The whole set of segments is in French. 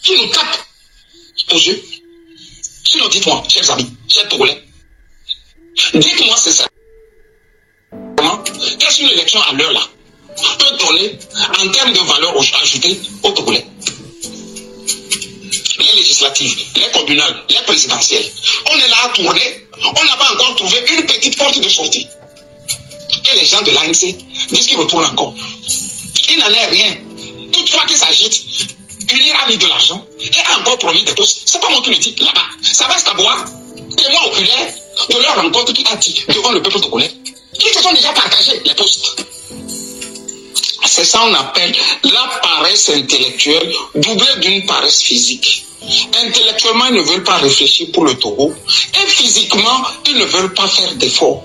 qui nous tape aux yeux. Sinon, dites-moi, chers amis, chers Togolais, dites-moi c'est ça. Qu'est-ce qu'une élection à l'heure là peut donner en termes de valeur ajoutée aux Togolais? Les législatives, les communales, les présidentielles. On est là à tourner, on n'a pas encore trouvé une petite porte de sortie. Et les gens de l'ANC disent qu'ils retournent encore. Il n'en est rien. Toutefois qu'il s'agite, Unir a mis de l'argent et a encore promis des postes. C'est pas moi qui le dis là-bas. Ça va se boire. Témoin oculaire de leur rencontre qui a dit devant le peuple togolais qu'ils se sont déjà partagés les postes. C'est ça qu'on appelle la paresse intellectuelle doublée d'une paresse physique. Intellectuellement, ils ne veulent pas réfléchir pour le Togo. Et physiquement, ils ne veulent pas faire d'efforts.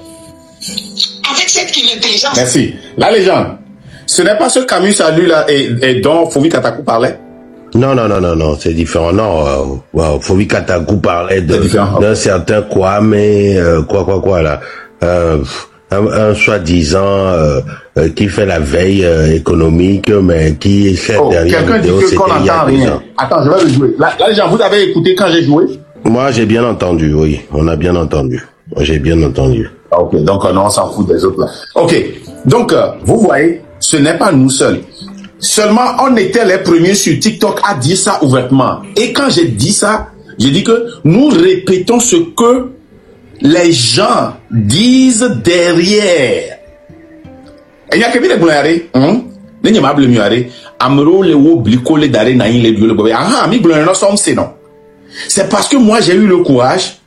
Avec cette intelligence. Merci. La légende. Ce n'est pas ce Camus a lu là et dont Fovi Katakou parlait? Non, c'est différent. Non, Fovi Katakou parlait d'un certain Kwame, quoi là. Un soi-disant qui fait la veille économique, mais qui fait derrière la vidéo, c'était il y a 2 ans. Attends, je vais le jouer. Là, les gens, vous avez écouté quand j'ai joué? Moi, j'ai bien entendu, oui. On a bien entendu. J'ai bien entendu. Ok, donc non, on s'en fout des autres là. Ok, donc vous voyez, ce n'est pas nous seuls. Seulement, on était les premiers sur TikTok à dire ça ouvertement. Et quand j'ai dit ça, j'ai dit que nous répétons ce que les gens disent derrière. Et il y a quelqu'un qui a dit, il y a quelqu'un qui a dit, Amro le wo bliko le dare na yin le duo le bobe. Ah, mi blon non som c'est non. C'est parce que moi j'ai eu le courage.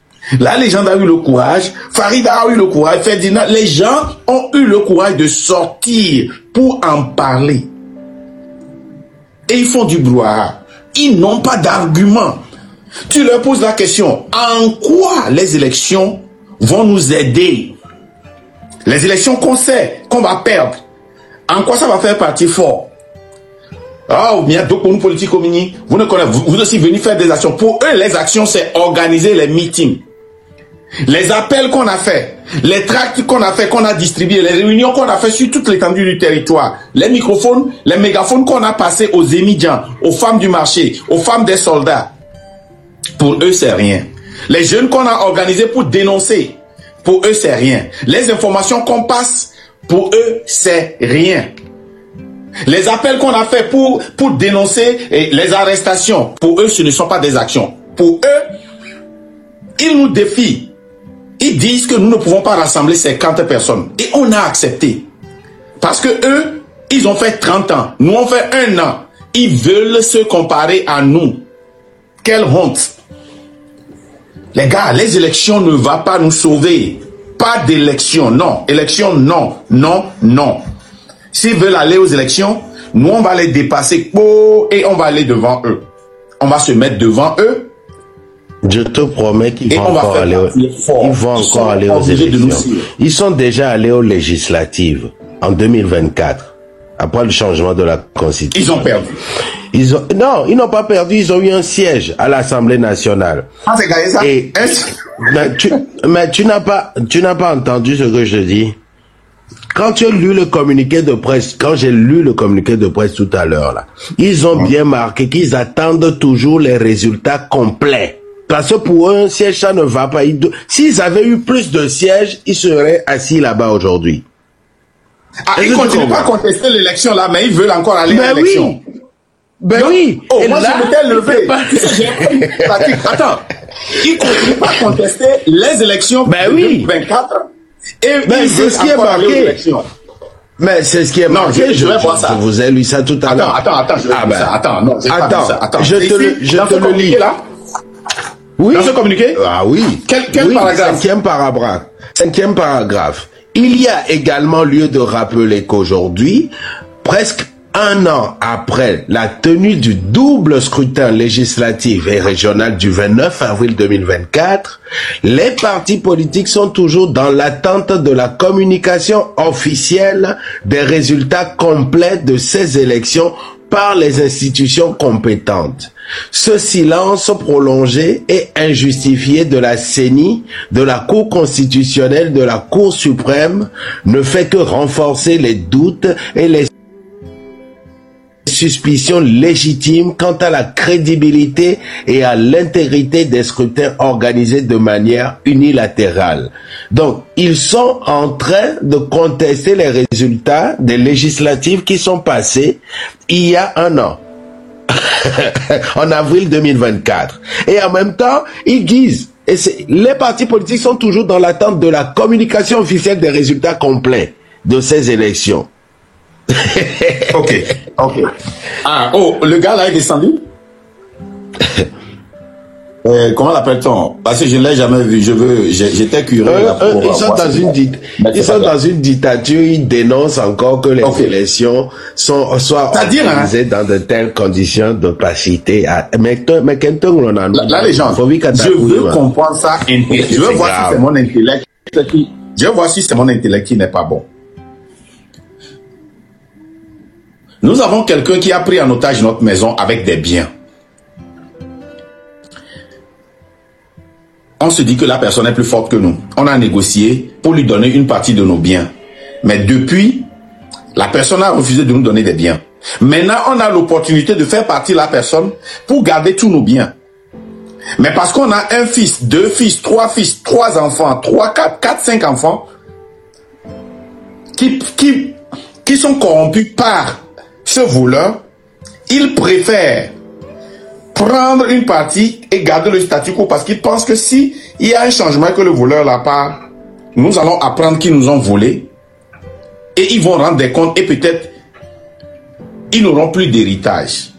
La légende a eu le courage. Farida a eu le courage. Ferdinand, les gens ont eu le courage de sortir pour en parler. Et ils font du brouhaha. Ils n'ont pas d'argument. Tu leur poses la question, en quoi les élections vont nous aider? Les élections qu'on sait qu'on va perdre, en quoi ça va faire partie fort? Ah, bien, donc pour nous politiques communistes, vous ne connaissez, vous aussi venez faire des actions. Pour eux, les actions, c'est organiser les meetings. Les appels qu'on a fait, les tracts qu'on a fait, qu'on a distribués, les réunions qu'on a fait sur toute l'étendue du territoire, les microphones, les mégaphones qu'on a passés aux émigrants, aux femmes du marché, aux femmes des soldats. Pour eux, c'est rien. Les jeunes qu'on a organisés pour dénoncer, pour eux, c'est rien. Les informations qu'on passe, pour eux, c'est rien. Les appels qu'on a fait pour dénoncer les arrestations, pour eux, ce ne sont pas des actions. Pour eux, ils nous défient. Ils disent que nous ne pouvons pas rassembler 50 personnes. Et on a accepté. Parce que eux, ils ont fait 30 ans. Nous, on fait 1 an. Ils veulent se comparer à nous. Quelle honte. Les gars, les élections ne vont pas nous sauver. Pas d'élection, non. Élection, non. Non, non. S'ils veulent aller aux élections, nous, on va les dépasser et on va aller devant eux. On va se mettre devant eux. Je te promets qu'ils vont encore aller aux élections. Ils sont déjà allés aux législatives en 2024, après le changement de la Constitution. Ils ont perdu. Non, ils n'ont pas perdu, ils ont eu un siège à l'Assemblée nationale. Ah, c'est gagné ça? Et, mais tu n'as pas entendu ce que je dis. Quand tu as lu le communiqué de presse, quand j'ai lu le communiqué de presse tout à l'heure, là, ils ont bien marqué qu'ils attendent toujours les résultats complets. Parce que pour eux, un siège, ça ne va pas. S'ils avaient eu plus de sièges, ils seraient assis là-bas aujourd'hui. Ah, ils ne continuent pas à contester l'élection là, mais ils veulent encore aller à l'élection. Oui. Ben donc, oui. Oh, et moi, là, je m'étais levé. Attends. Ils ne continuent pas à contester les élections de 2024. Et ben, c'est ce qui est marqué. Mais c'est ce qui est marqué. Je vais voir ça. Je vous ai lu ça tout à l'heure. Attends, je vais voir ça. Attends, non, j'ai pas vu ça. Attends, je te le lis. Là? Oui. Dans ce communiqué? Ah oui. Quel paragraphe? 5e paragraphe. Il y a également lieu de rappeler qu'aujourd'hui, presque 1 an après la tenue du double scrutin législatif et régional du 29 avril 2024, les partis politiques sont toujours dans l'attente de la communication officielle des résultats complets de ces élections par les institutions compétentes. Ce silence prolongé et injustifié de la CENI, de la Cour constitutionnelle, de la Cour suprême ne fait que renforcer les doutes et les suspicions légitimes quant à la crédibilité et à l'intégrité des scrutins organisés de manière unilatérale. Donc, ils sont en train de contester les résultats des législatives qui sont passées il y a un an. En avril 2024. Et en même temps, ils disent, les partis politiques sont toujours dans l'attente de la communication officielle des résultats complets de ces élections. Ok. Ah, oh, le gars là est descendu? Comment l'appelle-t-on? Parce que je ne l'ai jamais vu. J'étais curieux. Ils sont dans une dictature. Ils dénoncent encore que les élections soient organisées dans de telles conditions d'opacité. Mais là, les gens, je veux comprendre ça. Je veux voir si c'est mon intellect. Je veux voir si c'est mon intellect qui n'est pas bon. Nous avons quelqu'un qui a pris en otage notre maison avec des biens. On se dit que la personne est plus forte que nous. On a négocié pour lui donner une partie de nos biens. Mais depuis, la personne a refusé de nous donner des biens. Maintenant, on a l'opportunité de faire partie de la personne pour garder tous nos biens. Mais parce qu'on a un fils, 2 fils, 3 fils, 3 enfants, 4, 5 enfants qui sont corrompus par ce voleur, il préfère prendre une partie et garder le statu quo parce qu'il pense que si il y a un changement que le voleur n'a pas, nous allons apprendre qu'ils nous ont volé et ils vont rendre des comptes et peut-être ils n'auront plus d'héritage.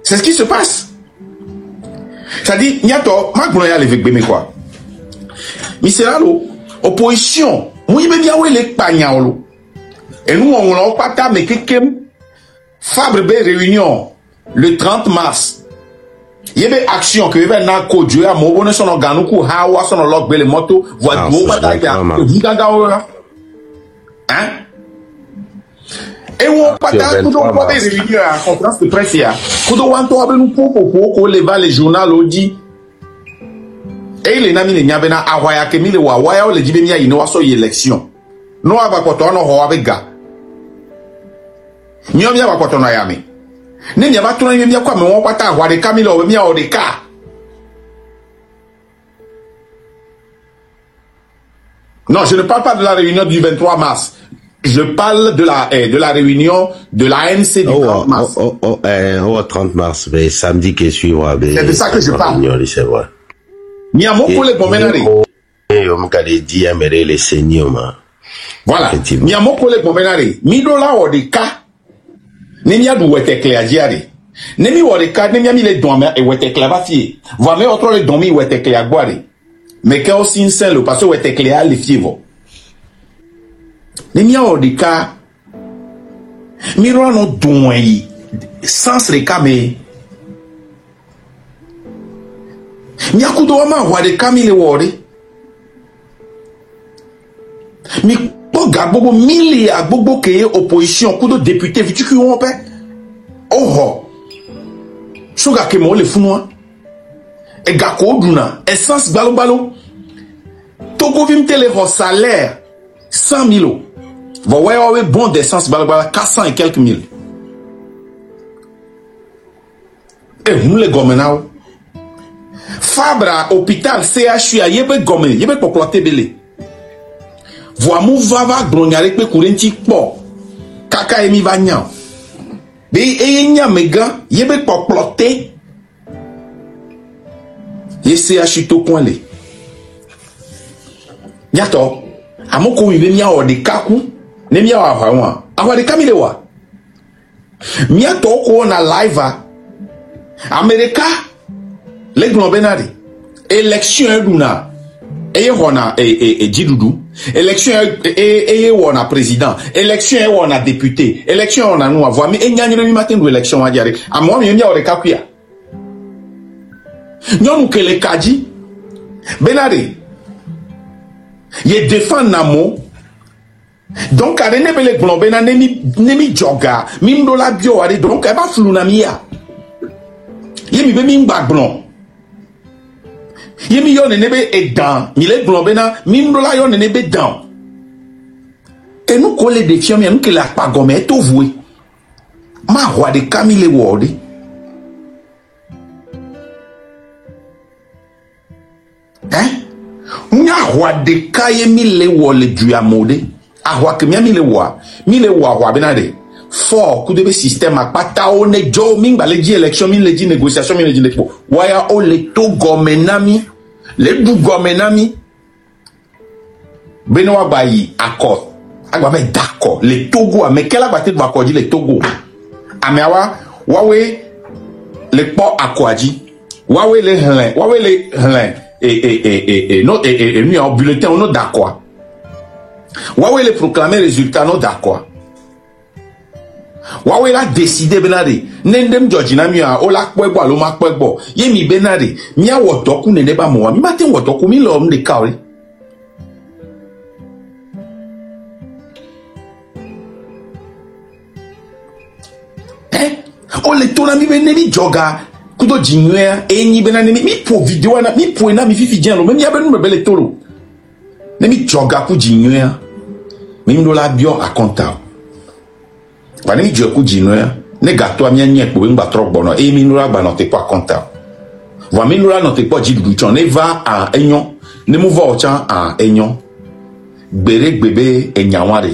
C'est ce qui se passe. C'est-à-dire, Nyato, Magnoya le Vekbeme quoi. Miseralo, opposition, Mouibe Biawe le Pagnalo. Et nous, on n'a pas ta, mais quelqu'un, Fabre B réunion, le 30 mars. Il y avait action que il y avait un code, à mon bonnet son organe, ou hawa son log belle moto, voilà, vous pas hein? Et on partage tout le monde des réunions à conférence de presse. Quand on entend nous pour lever les journaux, dit. Et les nami n'y avait na awaya que mille wa waya le dit bien il n'y a pas élection. Nous avons pas ton ho avec gars. Nous avons pas ton ayami. N'y a pas ton ayami quoi mais on pas ta wa de Camille au bien au de cas. Non, je ne parle pas de la réunion du 23 mars. Je parle de la réunion de l'ANC du 30 mars. 30 mars, mais samedi qui suivra. C'est de ça que je parle. C'est vrai. Niamoko le bomenari. Voilà. Niamoko le bomenari. Midola odeka. Nenia du wete kleajiari. Nemi odeka, nemi ami le domme et wete klabati. Voime autre le domi wete kleagwari. Mais que aussi insane le parce que wete klea le fievo. Nenia odeka. Miro no doyi. Sans rekame. Nyakudo ama wade kamile wori. Mi poga bobo mili a bobo keye opposition kudo député vitu ki won pe. Oho. Suga ke mo le funwa. E gako duna essence balo balo. Togo vim tele ho salaire 100 000. Vo ouais bon d'essence balo balo 400 et quelques mille. Et nous les gomenao Fabra, hôpital, CHU, yebe gome, yebe poklote bele. Voamou vava glonyare pe kurenti po. Kaka emi vanyan. Be enya mega, yebe poklote. Ye CHU to kwenle. Nyato, amoko wibe miya ode kaku, ne miya wahawa. Awa de kamile wa. Miyato ko na live Amerika. Les Glombenari, élection duna, et on a Djidoudou, élection et on a président, élection et on a député, élection on a nous avoir, mais il n'y a ni matin de élection à dire. À moi, il y a des cacuia. Nous que les Kadi, Benari, il défend Namo. Donc, à René Bele Glombena, Nemi Joga, Mimdola Bio, donc, elle va flounamia. Yemi Bemim Bagbon. Yemi yon nebe edan, mile glombena, mindola yon nebe dan. Et nous collons des défiants, nous qui la pas gomme, tout voué. Ma roi de Camille Ward. Hein? Nya roi de Kaye Mille Ward du Amode. A roi que mille roi benade. Fort coup de système à patao ne jo ming ba le di élection min le di négociation min le di nepo. Waya o le to gomenami, le du gomenami. Benoît Bayi accord. Agba be d'accord. Le Togo a mais quelle a battu de accordi le Togo. Amewa wawe le port akwaji. Wawe le hlen et non et nous en bulletin on d'accord. Wawe le proclamer résultat non d'accord. Wawe la décidé benade nendem Georgina mia o la kwegbo alo ma kwegbo ye mi benade mi a wotoku nene ba mo wa mi matin wotoku mi lo mde kawe. O le tona mi be nemi joga kudo jinwe enyi benade mi po video na mi po na mi fifi jen lo me mi abenu me bele tolo nemi joga ku jinwe mi ndo la bio akonta. Quand je dis que ne gâteau mi nye pour ngba trop bono e mi nura ba note pas content. Va mi nura note pas di duchon ne va à enyon ne mu va o chan à enyon. Bere bébé enyanware.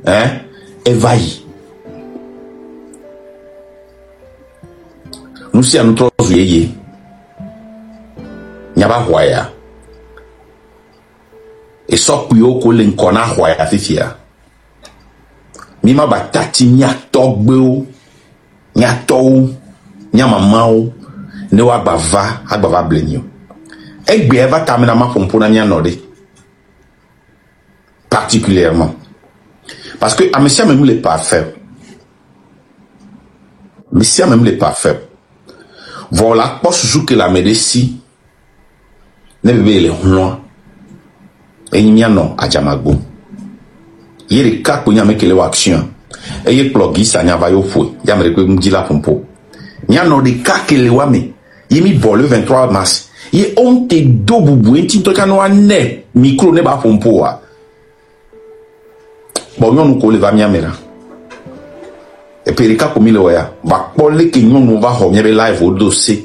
Hein? Evayi. Nous si à nous trop yeye. Nyaba hoya. E so kuyo ko len kona hoya fifia. Mima batati nya togbeo nya tou nya mamao ne wa agbava blenio egbe eva tamina ma pompo na nya node particulièrement parce que à monsieur même les parfaits monsieur même les parfaits voilà pas sous que la médecine ne bébé les loin et nya non ajamago yere ka ko nyame kele wa action e ye plogi sa nya va yo fo ya mere ko mji la pompo nya no de ka kele wa me yimi bo le 23 mars ye on te do bubu enti to kanu ane micro ne ba pompo wa bo nyonu ko le va miamera e per ka ko mi le wa ya ba pole ke nyonu va ho nyebe live o dossier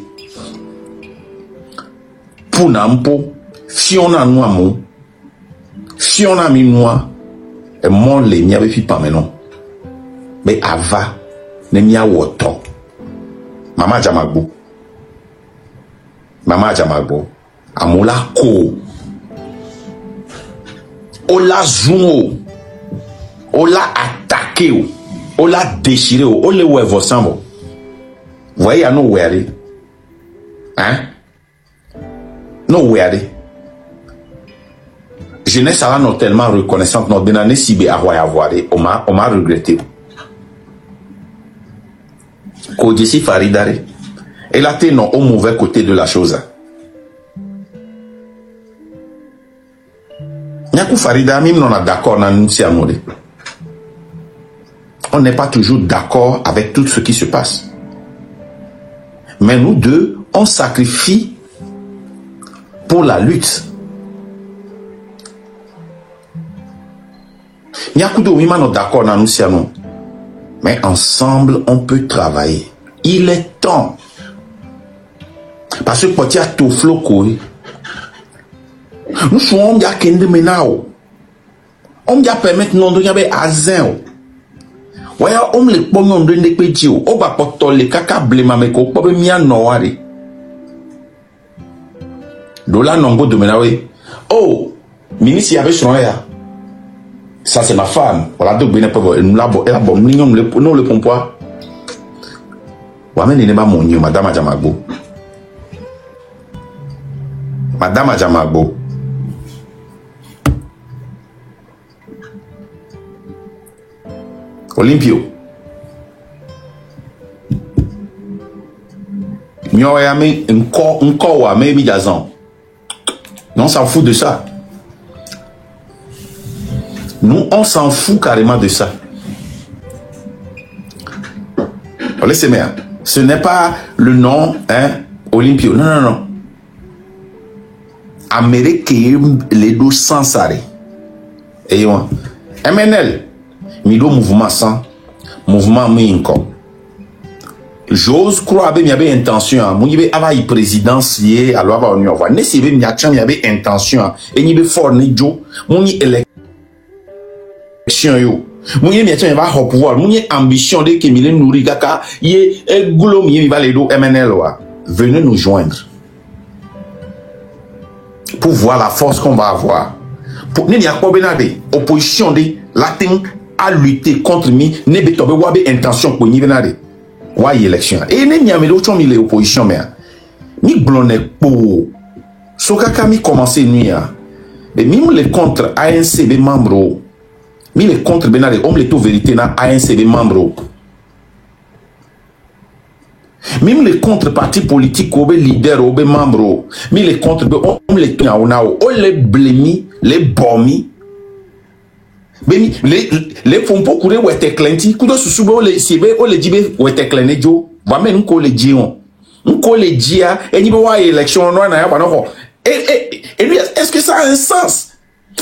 puna mpo fiona no amu fiona mi noa et mon le mi avait fait pas maintenant mais ava ne mi a woto mama jamagbo amola ko ola zumo ola attaqué ola déchiré ole we vosambo voyez no were hein no were jeunesse sera non tellement reconnaissante notre benane sibe ahoy avoiré on m'a regretté ko desi faridare elle a été non au mauvais côté de la chose nyaku farida mim non a d'accord na nsi amore on n'est pas toujours d'accord avec tout ce qui se passe mais nous deux on sacrifie pour la lutte. Nyakudo oui non d'accord na nous siano. Mais ensemble on peut travailler. Il est temps. Parce que quand il y a tout floko, nous sommes ya kende menao. On ya permettre non de yabe azen. Waya on le pongon de nekpeji o. O ba potol le kaka blema me ko pobe mia noare. Dola nongo de menawe. Oh, ministre avait son ya. Ça c'est ma femme. Voilà donc bien pas nous la bon, elle a bon mignon le non le pompoir. Wa men ne ba mon yo madame Ajamagbo. Madame Ajamagbo. Olympio. Nyo ya me encore wa me bi jazan. Non, on s'en fout de ça. Nous, on s'en fout carrément de ça. Laissez-moi. Ce n'est pas le nom, hein, Olympio. Non, non, non. Amérique, les deux sans arrêt. Et MNL. Mido mouvement sans, mouvement minko. J'ose croire que il y avait intention, il y avait une présidence liée à l'Ouava Union. Ne si il y avait intention, et il y avait fort ni jo, il y avait élection yo. Il y avait un pouvoir, il y avait ambition de que Mille nourri kaka, il y a goulom il va les do MNL wa. Venez nous joindre pour voir la force qu'on va avoir. Pour n'y a pas benade opposition de latin à lutter contre mi ne betobe wabe intention pour n'y benade. Ouais, élection. Et n'y a pas de opposition, mais ni blonde pour Sokaka mi commencé nuit. Mais même les contre ANC des membres, même les contre benade, on les tout vérité na ANC des membres. Même les contre partis politiques, ou les leaders, ou les membres, même les contre, on les tout on les blémi, les bombi. Les font pas courir ou être clenty, coudo sous les cibe, ou les dibe ou être clené jo, va même nous coller dion. Nous coller dia, et n'y a élection, non, et lui, est-ce que ça a un sens?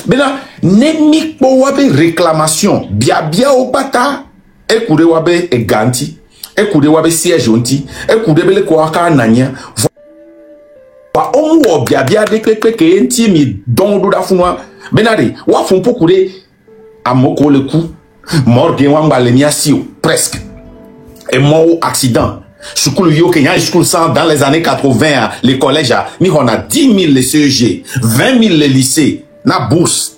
Mais là, n'aimez pas wabe réclamation, bien au bata, et courir wabe et ganti, et courir wabe siège onti, et courir bele quoi nanya. Wa on bien de que mi don do da funwa. Benade, wa font pas courir à moko le coup, mort de wamba le miasio, presque. Et mort au accident. School yo Kenya, school 100 dans les années 80, les collèges, mais on a 10 000 les CEG, 20 000 les lycées, na bourse.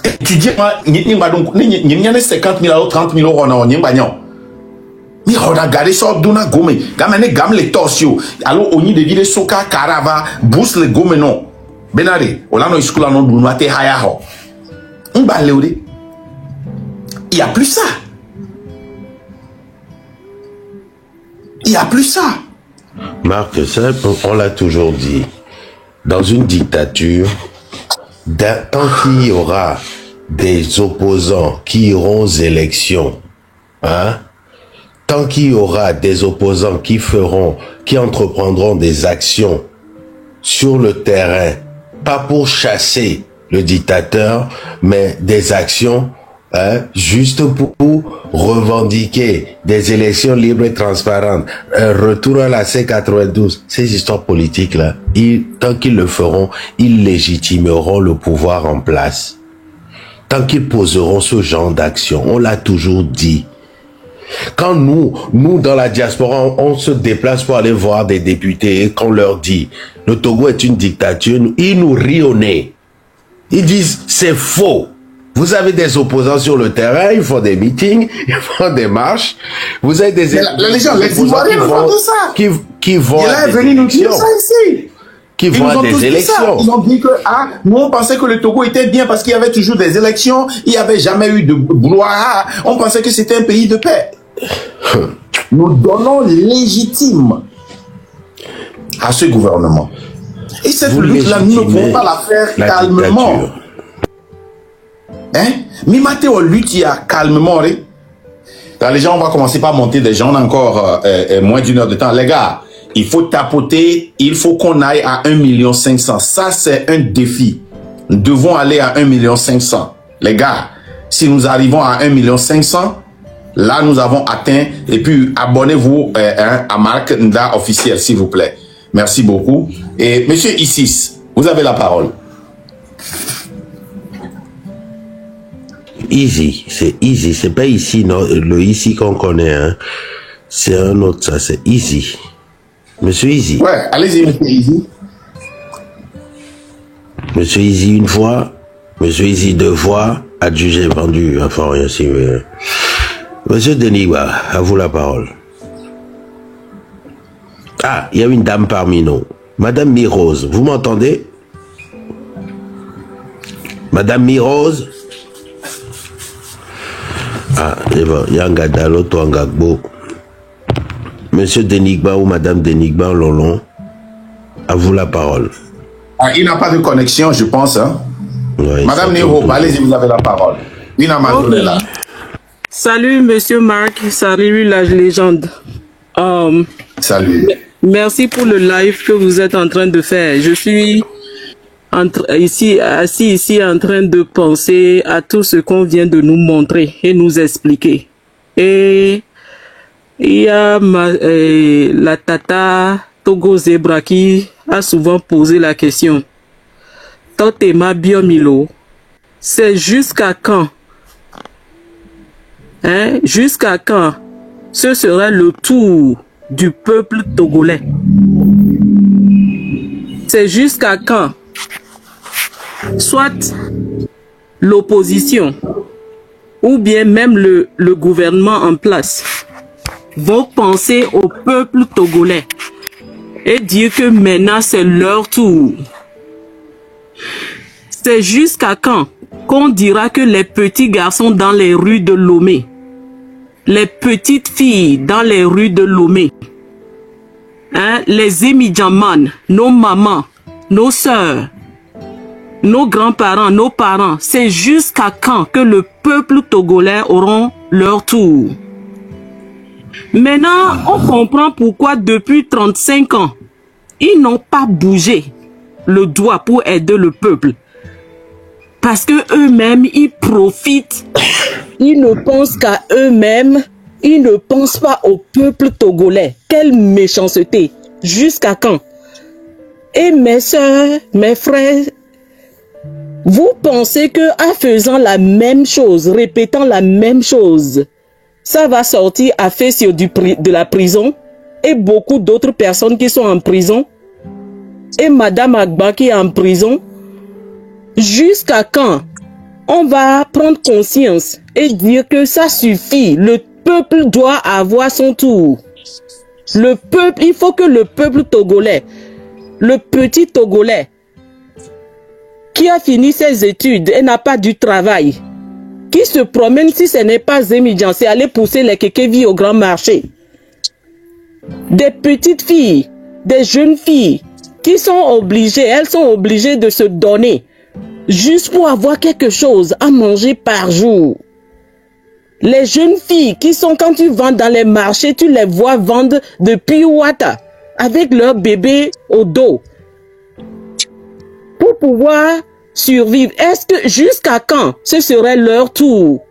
Étudiant, n'y a 50 000 ou 30 000 euros, n'y a pas. Mais on a gardé ça d'una gomme, gamene gam les torsio, alors on y devine soka carava, bourse les gomme non. Benare, on a no school non du noate haya ho. On va leuré. Il y a plus ça. Il y a plus ça. Marc, ça, on l'a toujours dit. Dans une dictature, tant qu'il y aura des opposants qui iront aux élections, hein, tant qu'il y aura des opposants qui entreprendront des actions sur le terrain, pas pour chasser le dictateur, mais des actions juste pour revendiquer des élections libres et transparentes, un retour à la C92, ces histoires politiques-là, tant qu'ils le feront, ils légitimeront le pouvoir en place. Tant qu'ils poseront ce genre d'action, on l'a toujours dit. Quand nous dans la diaspora, on se déplace pour aller voir des députés et qu'on leur dit le Togo est une dictature, ils nous rient au nez. Ils disent c'est faux. Vous avez des opposants sur le terrain, ils font des meetings, ils font des marches. Vous avez des opposants qui vont à des élections. Qui vont à des élections. Ils ont dit que nous on pensait que le Togo était bien parce qu'il y avait toujours des élections, il n'y avait jamais eu de brouhaha. On pensait que c'était un pays de paix. Nous donnons légitime à ce gouvernement. Et cette lutte-là, nous ne pouvons pas la faire calmement. Hein? Mais Mathéo lutte il y a calmement. Quand les gens, on va commencer par monter des gens encore moins d'une heure de temps. Les gars, il faut tapoter, il faut qu'on aille à 1,5 million. Ça, c'est un défi. Nous devons aller à 1,5 million. Les gars, si nous arrivons à 1,5 million, là, nous avons atteint. Et puis, abonnez-vous à Marc Nda officiel, s'il vous plaît. Merci beaucoup. Et monsieur Isis, vous avez la parole. Easy, c'est easy. C'est pas ici, non, le ici qu'on connaît, hein. C'est un autre, ça, c'est easy. Monsieur Easy. Ouais, allez-y, monsieur Easy. Monsieur Easy une fois, monsieur Easy deux fois, adjugé vendu, enfin rien si. Monsieur Denigba, à vous la parole. Ah, il y a une dame parmi nous. Madame Mirose, vous m'entendez? Madame Mirose? Ah, c'est bon, il y a un gars d'Aloto, un gars beau. Monsieur Denigba ou Madame Denigba Lolon, à vous la parole. Ah, il n'a pas de connexion, je pense. Hein? Ouais, Madame Nero, allez-y, vous avez la parole. Il n'a pas de là. Salut, monsieur Marc. Salut, la légende. Salut. Merci pour le live que vous êtes en train de faire. Je suis assis ici en train de penser à tout ce qu'on vient de nous montrer et nous expliquer. Et il y a la tata Togo Zebra qui a souvent posé la question. Totema Biomilo, c'est jusqu'à quand? Hein? Jusqu'à quand ce sera le tour du peuple togolais? C'est jusqu'à quand soit l'opposition ou bien même le gouvernement en place vont penser au peuple togolais et dire que maintenant c'est leur tour. C'est jusqu'à quand qu'on dira que les petits garçons dans les rues de Lomé, les petites filles dans les rues de Lomé, hein, les émidjamans, nos mamans, nos sœurs, nos grands-parents, nos parents, c'est jusqu'à quand que le peuple togolais auront leur tour? Maintenant, on comprend pourquoi depuis 35 ans, ils n'ont pas bougé le doigt pour aider le peuple. Parce que eux-mêmes, ils profitent. Ils ne pensent qu'à eux-mêmes. Ils ne pensent pas au peuple togolais. Quelle méchanceté. Jusqu'à quand? Et mes soeurs, mes frères, vous pensez que en faisant la même chose, répétant la même chose, ça va sortir à Fessio de la prison et beaucoup d'autres personnes qui sont en prison et Madame Agba qui est en prison? Jusqu'à quand on va prendre conscience et dire que ça suffit? Le peuple doit avoir son tour. Le peuple, il faut que le peuple togolais, le petit togolais qui a fini ses études et n'a pas du travail, qui se promène, si ce n'est pas Zemidjan, c'est aller pousser les kékévis au grand marché. Des petites filles, des jeunes filles qui sont obligées, elles sont obligées de se donner juste pour avoir quelque chose à manger par jour. Les jeunes filles qui sont, quand tu vends dans les marchés, tu les vois vendre de Piwata avec leur bébé au dos pour pouvoir survivre. Est-ce que jusqu'à quand ce serait leur tour?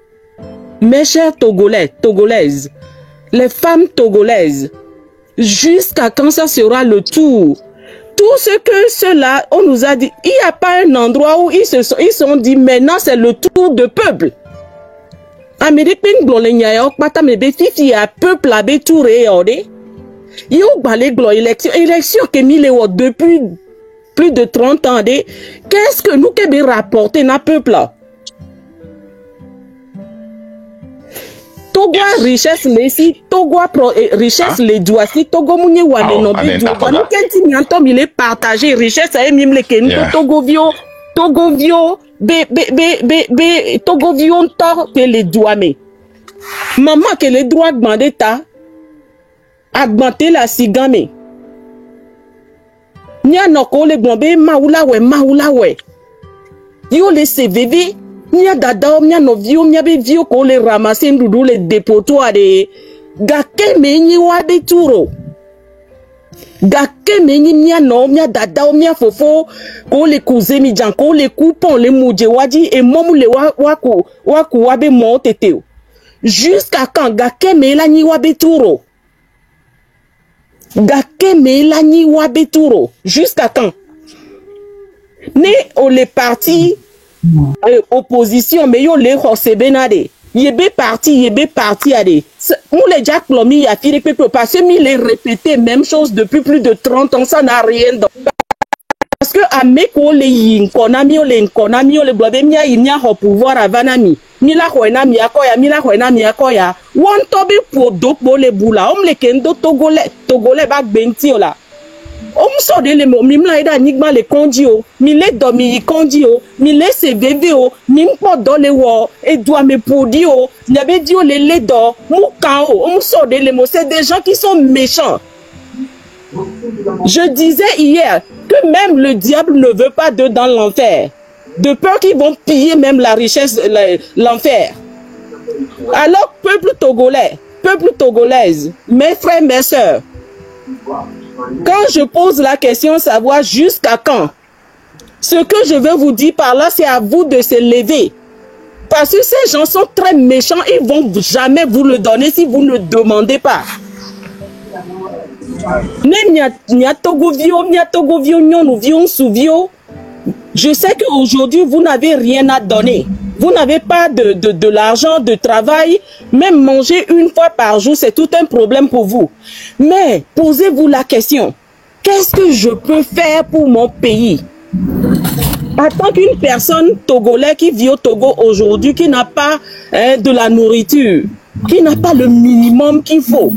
Mes chers Togolais, Togolaises, les femmes togolaises, jusqu'à quand ça sera le tour? Tout ce que cela, on nous a dit, il n'y a pas un endroit où ils se sont dit, maintenant c'est le tour de peuple. Amérique Glolenya, Pata Mebe Fifi a peuple a bétouré, yo balé glo élection que mille depuis plus de 30 ans. Qu'est-ce que nous devons rapporter dans le peuple là? Togo richesse les si, Togo richesse les doigts si, Togo mouni wane no bi doigts. Nous kenti nyanto mille partager richesse a mime le ken Togo vio, Togo tor que les doigts me. Maman que les droits demandé ta, augmenter la sigame. Nya noko le gombe maoula we. Yo le CVV. Nya dada nya no vio nya be vio ko le ramasser ndudu le dépotoir de gake menyi wa be turo. Gake menyi nya no nya dada nya fofo ko le kuzemi jan ko le coupon le mouje wadi et momu le waku wabe mo tete. Jusqu'à quand gake me la nyi wa be turo? Gake me la nyi wa be turo. Jusqu'à quand? Ne o le parti opposition mais yo le hose benade yebe parti ade moule Jack Lomi a tiré pepe parce que mi les répété même chose depuis plus de 30 ans, ça n'a rien dans parce que ameko le yin konami le blobe mia inya ho pouvoir avanami mi la hoena mi akoya won tobi pour dokbo le bula om le kendo togolais ba benti ola. On sort de les mots, mimla ida nigma les condio, mille domi condio, mille CVVO, nimpo dans les wo, et doit me podio, n'avait dit les ledo, moukao, on sort de les mots, c'est des gens qui sont méchants. Je disais hier que même le diable ne veut pas d'eux dans l'enfer, de peur qu'ils vont piller même la richesse, l'enfer. Alors, peuple togolais, peuple togolaise, mes frères, mes sœurs, quand je pose la question, savoir jusqu'à quand Ce que je veux vous dire par là, c'est à vous de se lever. Parce que ces gens sont très méchants, ils vont jamais vous le donner si vous ne demandez pas. Je sais qu'aujourd'hui, vous n'avez rien à donner. Vous n'avez pas de l'argent, de travail. Même manger une fois par jour, c'est tout un problème pour vous. Mais posez-vous la question. Qu'est-ce que je peux faire pour mon pays? En tant qu'une personne togolaise qui vit au Togo aujourd'hui, qui n'a pas de la nourriture, qui n'a pas le minimum qu'il faut.